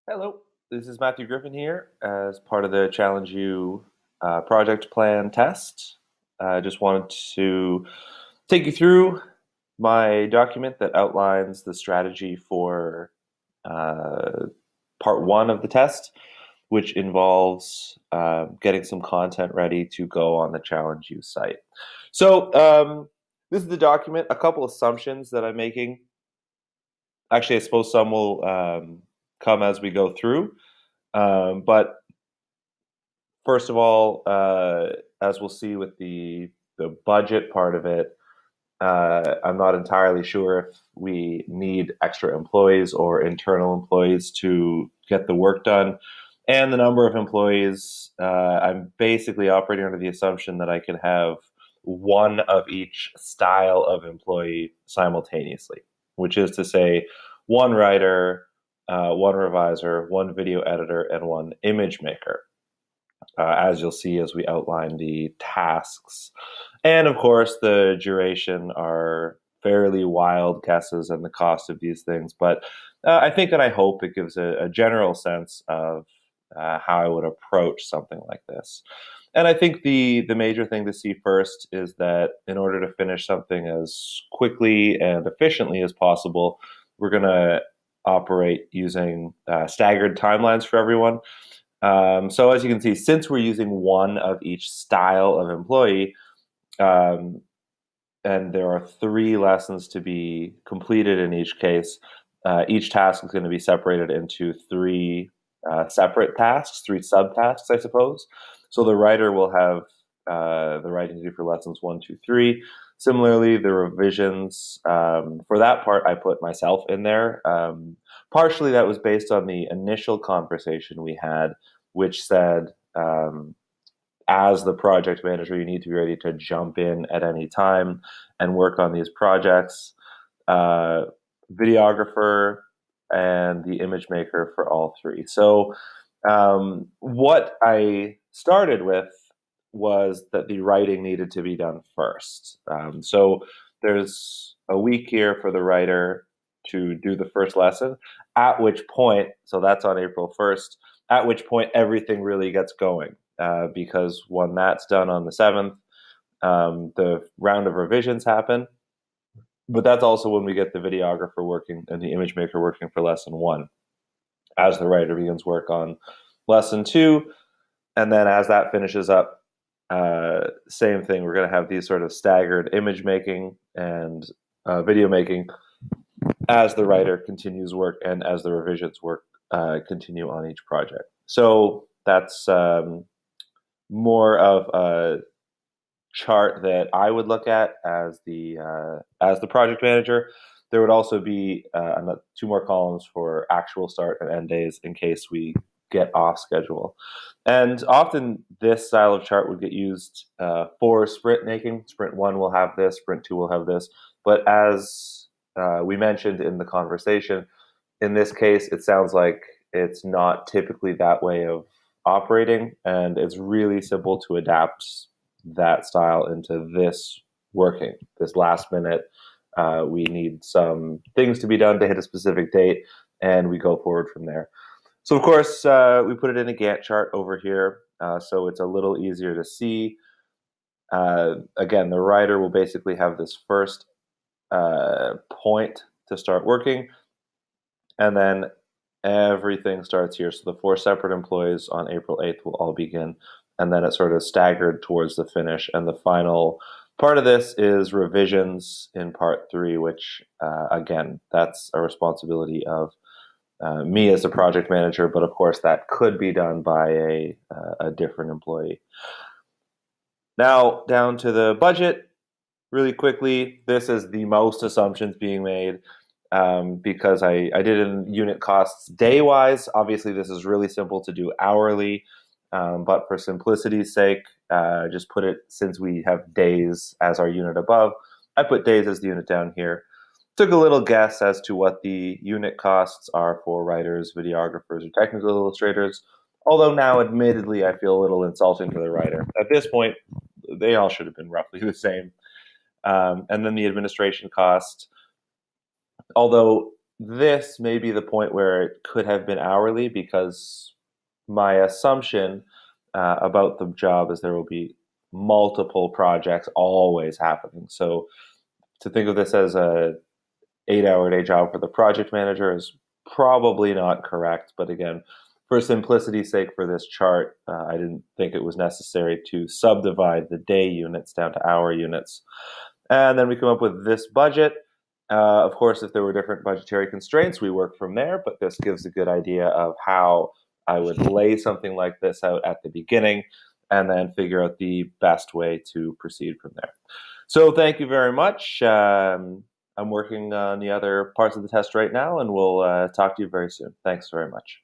Hello, this is Matthew Griffin here as part of the ChallengeU project plan test. I just wanted to take you through my document that outlines the strategy for uh, part one of the test, which involves getting some content ready to go on the ChallengeU site. So, this is the document, a couple assumptions that I'm making. Actually, I suppose some will come as we go through. But first of all, as we'll see with the budget part of it, I'm not entirely sure if we need extra employees or internal employees to get the work done. And the number of employees, I'm basically operating under the assumption that I can have one of each style of employee simultaneously, which is to say, one writer, one reviser, one video editor, and one image maker, as you'll see as we outline the tasks. And of course, the duration are fairly wild guesses and the cost of these things. But I think and I hope it gives a general sense of how I would approach something like this. And I think the major thing to see first is that in order to finish something as quickly and efficiently as possible, we're going to operate using staggered timelines for everyone. So as you can see, since we're using one of each style of employee, um, and there are three lessons to be completed in each case, each task is going to be separated into three separate tasks, three subtasks, I suppose. So the writer will have the writing to do for lessons one, two, three. Similarly, the revisions, for that part, I put myself in there. Partially, that was based on the initial conversation we had, which said, as the project manager, you need to be ready to jump in at any time and work on these projects. Uh, Videographer and the image maker for all three. So, what I started with was that the writing needed to be done first. So there's a week here for the writer to do the first lesson, at which point, so that's on April 1st, at which point everything really gets going. Because when that's done on the 7th, the round of revisions happen. But that's also when we get the videographer working and the image maker working for lesson one, as the writer begins work on lesson two. And then as that finishes up, same thing. We're going to have these sort of staggered image making and video making as the writer continues work and as the revisions work continue on each project. So that's more of a chart that I would look at as the project manager. There would also be two more columns for actual start and end days in case we get off schedule. And often this style of chart would get used for sprint making. Sprint one will have this, sprint two will have this. But as we mentioned in the conversation, in this case, it sounds like it's not typically that way of operating, and it's really simple to adapt that style into this working. This last minute, we need some things to be done to hit a specific date, and we go forward from there. So of course, we put it in a Gantt chart over here, so it's a little easier to see. Again, the writer will basically have this first point to start working, and then everything starts here. So the four separate employees on April 8th will all begin, and then it's sort of staggered towards the finish. And the final part of this is revisions in part three, which, again, that's a responsibility of me as a project manager, but of course that could be done by a different employee. Now, down to the budget, really quickly. This is the most assumptions being made because I did it in unit costs day-wise. Obviously, this is really simple to do hourly, but for simplicity's sake, just put it, since we have days as our unit above, I put days as the unit down here. Took a little guess as to what the unit costs are for writers, videographers, or technical illustrators. Although now, admittedly, I feel a little insulting to the writer. At this point, they all should have been roughly the same. And then the administration cost, although this may be the point where it could have been hourly because my assumption about the job is there will be multiple projects always happening. So to think of this as a 8 hour day job for the project manager is probably not correct. But again, for simplicity's sake for this chart, I didn't think it was necessary to subdivide the day units down to hour units. And then we come up with this budget. Of course, if there were different budgetary constraints, we work from there, but this gives a good idea of how I would lay something like this out at the beginning and then figure out the best way to proceed from there. So thank you very much. I'm working on the other parts of the test right now, and we'll talk to you very soon. Thanks very much.